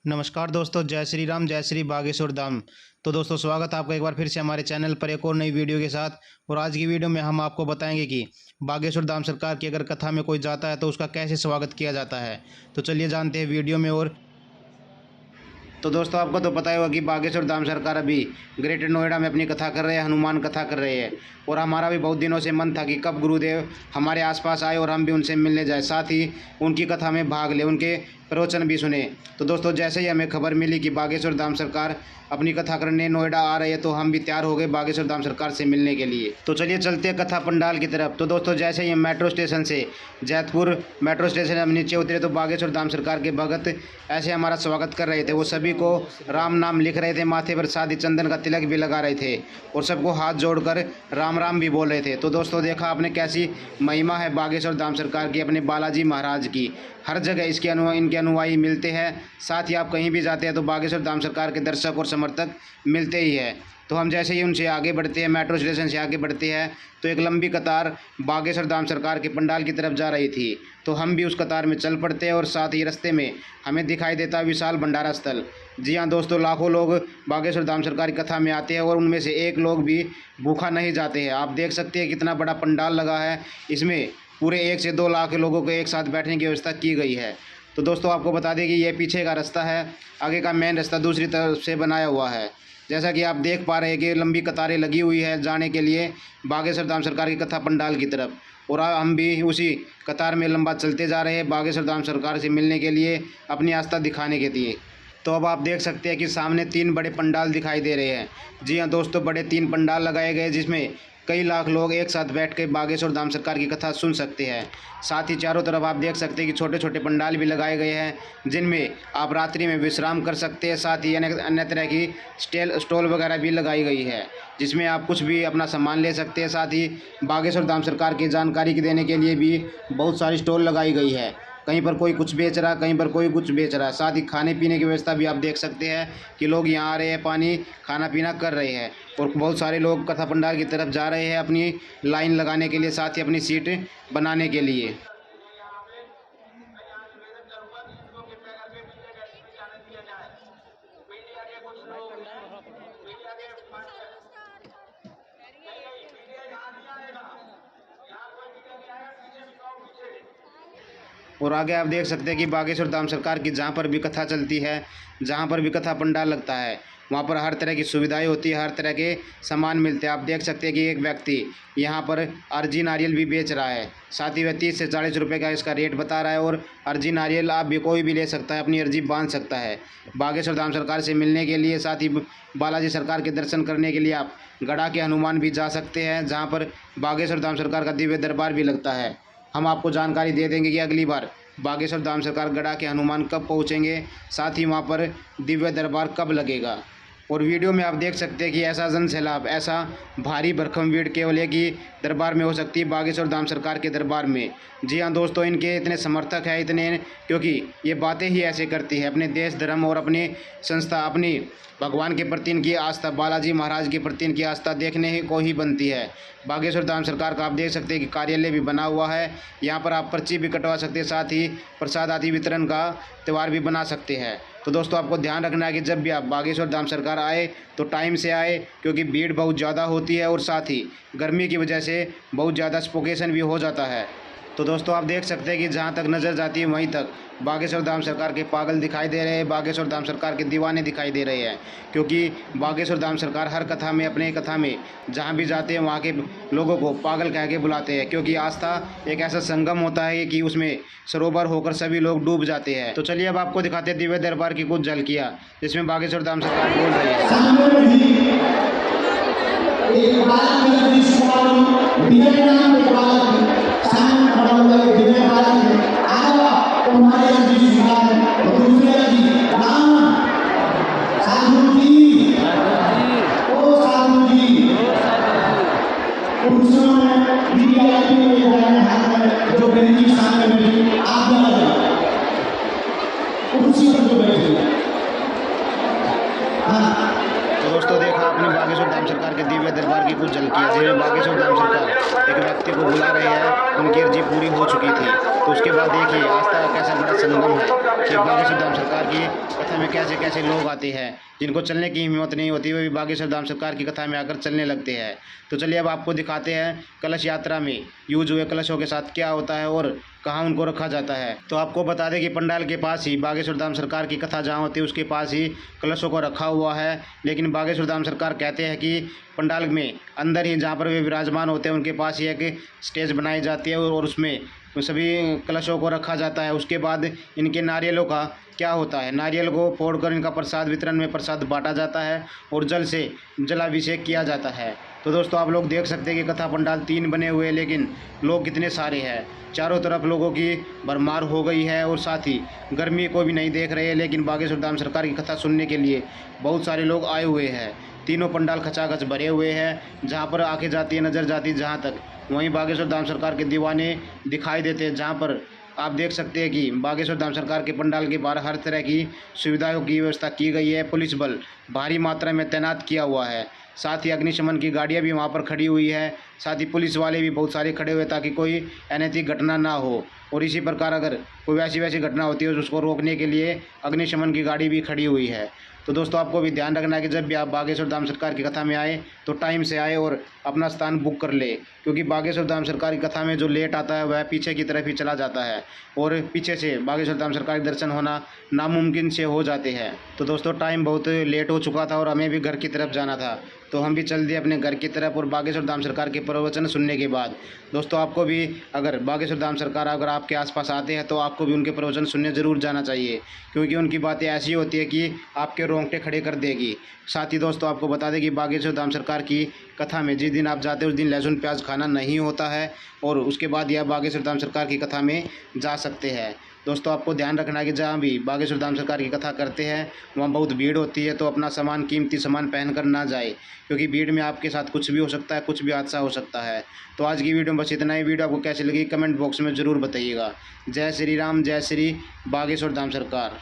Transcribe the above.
नमस्कार दोस्तों, जय श्री राम, जय श्री बागेश्वर धाम। तो दोस्तों, स्वागत है आपका एक बार फिर से हमारे चैनल पर एक और नई वीडियो के साथ। और आज की वीडियो में हम आपको बताएंगे कि बागेश्वर धाम सरकार की अगर कथा में कोई जाता है तो उसका कैसे स्वागत किया जाता है। तो चलिए जानते हैं वीडियो में। और तो दोस्तों, आपको तो पता ही होगा कि बागेश्वर धाम सरकार अभी ग्रेटर नोएडा में अपनी कथा कर रहे हैं, हनुमान कथा कर रहे हैं। और हमारा भी बहुत दिनों से मन था कि कब गुरुदेव हमारे आसपास आए और हम भी उनसे मिलने जाए, साथ ही उनकी कथा में भाग ले, उनके प्रवचन भी सुने। तो दोस्तों, जैसे ही हमें खबर मिली कि बागेश्वर धाम सरकार अपनी कथा करने नोएडा आ रही है तो हम भी तैयार हो गए बागेश्वर धाम सरकार से मिलने के लिए। तो चलिए चलते हैं कथा पंडाल की तरफ। तो दोस्तों, जैसे ही मेट्रो स्टेशन से जैतपुर मेट्रो स्टेशन हम नीचे उतरे तो बागेश्वर धाम सरकार के भगत ऐसे हमारा स्वागत कर रहे थे। वो सभी को राम नाम लिख रहे थे, माथे पर शादी चंदन का तिलक भी लगा रहे थे और सबको हाथ जोड़कर राम राम भी बोल रहे थे। तो दोस्तों, देखा आपने कैसी महिमा है बागेश्वर धाम सरकार की, अपने बालाजी महाराज की। हर जगह इनके अनुयायी मिलते हैं। साथ ही आप कहीं भी जाते हैं तो बागेश्वर धाम सरकार के दर्शक और समर्थक मिलते ही है। तो हम जैसे ही उनसे आगे बढ़ते हैं, मेट्रो स्टेशन से आगे बढ़ते हैं, तो एक लंबी कतार बागेश्वर धाम सरकार के पंडाल की तरफ जा रही थी। तो हम भी उस कतार में चल पड़ते हैं और साथ ही रास्ते में हमें दिखाई देता विशाल भंडारा स्थल। जी हाँ दोस्तों, लाखों लोग बागेश्वर धाम सरकार की कथा में आते हैं और उनमें से एक लोग भी भूखा नहीं जाते हैं। आप देख सकते हैं कितना बड़ा पंडाल लगा है। इसमें पूरे 1 से 2 लाख लोगों को एक साथ बैठने की व्यवस्था की गई है। तो दोस्तों, आपको बता दें कि ये पीछे का रास्ता है, आगे का मेन रास्ता दूसरी तरफ से बनाया हुआ है। जैसा कि आप देख पा रहे हैं कि लंबी कतारें लगी हुई है जाने के लिए बागेश्वर धाम सरकार की कथा पंडाल की तरफ। और हम भी उसी कतार में लंबा चलते जा रहे हैं बागेश्वर धाम सरकार से मिलने के लिए, अपनी आस्था दिखाने के लिए। तो अब आप देख सकते हैं कि सामने 3 बड़े पंडाल दिखाई दे रहे हैं। जी हाँ दोस्तों, बड़े 3 पंडाल लगाए गए जिसमें कई लाख लोग एक साथ बैठ के बागेश्वर धाम सरकार की कथा सुन सकते हैं। साथ ही चारों तरफ आप देख सकते हैं कि छोटे छोटे पंडाल भी लगाए गए हैं जिनमें आप रात्रि में विश्राम कर सकते हैं। साथ ही अन्य तरह की स्टॉल वगैरह भी लगाई गई है जिसमें आप कुछ भी अपना सामान ले सकते हैं। साथ ही बागेश्वर धाम सरकार की जानकारी देने के लिए भी बहुत सारी स्टॉल लगाई गई है। कहीं पर कोई कुछ बेच रहा है, कहीं पर कोई कुछ बेच रहा है। साथ ही खाने पीने की व्यवस्था भी आप देख सकते हैं कि लोग यहाँ आ रहे हैं, पानी खाना पीना कर रहे हैं। और बहुत सारे लोग कथा पंडाल की तरफ जा रहे हैं अपनी लाइन लगाने के लिए, साथ ही अपनी सीट बनाने के लिए। और आगे आप देख सकते हैं कि बागेश्वर धाम सरकार की जहाँ पर भी कथा चलती है, जहाँ पर भी कथा पंडाल लगता है, वहाँ पर हर तरह की सुविधाएं होती है, हर तरह के सामान मिलते हैं। आप देख सकते हैं कि एक व्यक्ति यहाँ पर अर्जी नारियल भी बेच रहा है। साथ ही वह 30 से 40 रुपये का इसका रेट बता रहा है। और अर्जी नारियल आप भी कोई भी ले सकता है, अपनी अर्जी बांध सकता है बागेश्वर धाम सरकार से मिलने के लिए। साथ ही बालाजी सरकार के दर्शन करने के लिए आप गड़ा के हनुमान भी जा सकते हैं, जहाँ पर बागेश्वर धाम सरकार का दिव्य दरबार भी लगता है। हम आपको जानकारी दे देंगे कि अगली बार बागेश्वर धाम सरकार गड़ा के हनुमान कब पहुंचेंगे, साथ ही वहां पर दिव्य दरबार कब लगेगा। और वीडियो में आप देख सकते हैं कि ऐसा जन सैलाब, ऐसा भारी भरकम भीड़ केवल एक ही दरबार में हो सकती है, बागेश्वर धाम सरकार के दरबार में। जी हाँ दोस्तों, इनके इतने समर्थक हैं, इतने, क्योंकि ये बातें ही ऐसे करती है। अपने देश धर्म और अपनी संस्था, अपनी भगवान के प्रति इनकी आस्था, बालाजी महाराज के प्रति इनकी आस्था देखने को ही बनती है। बागेश्वर धाम सरकार का आप देख सकते हैं कि कार्यालय भी बना हुआ है। यहाँ पर आप पर्ची भी कटवा सकते हैं, साथ ही प्रसाद आदि वितरण का त्यौहार भी बना सकते हैं। तो दोस्तों, आपको ध्यान रखना है कि जब भी आप बागेश्वर धाम सरकार आए तो टाइम से आए, क्योंकि भीड़ बहुत ज़्यादा होती है और साथ ही गर्मी की वजह से बहुत ज़्यादा सफोकेशन भी हो जाता है। तो दोस्तों, आप देख सकते हैं कि जहाँ तक नज़र जाती है वहीं तक बागेश्वर धाम सरकार के पागल दिखाई दे रहे हैं, बागेश्वर धाम सरकार के दीवाने दिखाई दे रहे हैं। क्योंकि बागेश्वर धाम सरकार हर कथा में, अपने कथा में जहाँ भी जाते हैं वहाँ के लोगों को पागल कह के बुलाते हैं। क्योंकि आस्था एक ऐसा संगम होता है कि उसमें सरोवर होकर सभी लोग डूब जाते हैं। तो चलिए अब आपको दिखाते हैं दिव्य दरबार की कुछ झलकियाँ जिसमें बागेश्वर धाम सरकार बोल रही है। तो दोस्तों, देखा आपने बागेश्वर धाम सरकार के दिव्य दरबार की कुछ झलकियाँ जिनमें बागेश्वर धाम सरकार एक व्यक्ति को बुला रहे हैं, उनकी अर्जी पूरी हो चुकी थी। तो उसके बाद देखिए आस्था का कैसा बड़ा संगम है कि बागेश्वर धाम सरकार की कथा में कैसे कैसे लोग आते हैं, जिनको चलने की हिम्मत नहीं होती वे भी बागेश्वर धाम सरकार की कथा में आकर चलने लगते हैं। तो चलिए अब आपको दिखाते हैं कलश यात्रा में यूज हुए कलशों के साथ क्या होता है और कहाँ उनको रखा जाता है। तो आपको बता दें कि पंडाल के पास ही बागेश्वर धाम सरकार की कथा जहाँ होती है उसके पास ही कलशों को रखा हुआ है। लेकिन बागेश्वर धाम सरकार कहते हैं कि पंडाल में अंदर ही जहाँ पर वे विराजमान होते हैं उनके पास ही एक स्टेज बनाई जाती है और उसमें सभी कलशों को रखा जाता है। उसके बाद इनके नारियलों का क्या होता है, नारियल को फोड़कर इनका प्रसाद वितरण में प्रसाद बांटा जाता है और जल से जलाभिषेक किया जाता है। तो दोस्तों आप लोग देख सकते हैं कि कथा पंडाल 3 बने हुए हैं, लेकिन लोग कितने सारे हैं। चारों तरफ लोगों की भरमार हो गई है और साथ ही गर्मी को भी नहीं देख रहे हैं, लेकिन बागेश्वर धाम सरकार की कथा सुनने के लिए बहुत सारे लोग आए हुए हैं। तीनों पंडाल खचाखच भरे हुए हैं। जहाँ पर आंखें जाती है, नज़र जाती है जहाँ तक, वहीं बागेश्वर धाम सरकार के दीवाने दिखाई देते हैं। जहाँ पर आप देख सकते हैं कि बागेश्वर धाम सरकार के पंडाल के बाहर हर तरह की सुविधाओं की व्यवस्था की गई है। पुलिस बल भारी मात्रा में तैनात किया हुआ है। साथ ही अग्निशमन की गाड़ियां भी वहां पर खड़ी हुई है। साथ ही पुलिस वाले भी बहुत सारे खड़े हुए ताकि कोई अनैतिक घटना ना हो। और इसी प्रकार अगर कोई वैसी घटना होती है तो उसको रोकने के लिए अग्निशमन की गाड़ी भी खड़ी हुई है। तो दोस्तों आपको भी ध्यान रखना है कि जब भी आप बागेश्वर धाम सरकार की कथा में आए तो टाइम से आए और अपना स्थान बुक कर ले, क्योंकि बागेश्वर धाम सरकार की कथा में जो लेट आता है वह पीछे की तरफ ही चला जाता है और पीछे से बागेश्वर धाम सरकार के दर्शन होना नामुमकिन से हो जाते हैं। तो दोस्तों टाइम बहुत लेट हो चुका था और हमें भी घर की तरफ जाना था, तो हम भी चल दिए अपने घर की तरफ। और बागेश्वर धाम सरकार के प्रवचन सुनने के बाद दोस्तों आपको भी अगर बागेश्वर धाम सरकार अगर आपके आसपास आते हैं तो आपको भी उनके प्रवचन सुनने ज़रूर जाना चाहिए, क्योंकि उनकी बातें ऐसी होती है कि आपके रोंगटे खड़े कर देगी। साथ ही दोस्तों आपको बता दें कि बागेश्वर धाम सरकार की कथा में जिस दिन आप जाते हैं उस दिन लहसुन प्याज खाना नहीं होता है और उसके बाद यह बागेश्वर धाम सरकार की कथा में जा सकते हैं। दोस्तों आपको ध्यान रखना है कि जहाँ भी बागेश्वर धाम सरकार की कथा करते हैं वहाँ बहुत भीड़ होती है, तो अपना सामान कीमती सामान पहनकर ना जाए, क्योंकि भीड़ में आपके साथ कुछ भी हो सकता है, कुछ भी हादसा हो सकता है। तो आज की वीडियो में बस इतना ही। वीडियो आपको कैसी लगी कमेंट बॉक्स में ज़रूर बताइएगा। जय श्री राम, जय श्री बागेश्वर धाम सरकार।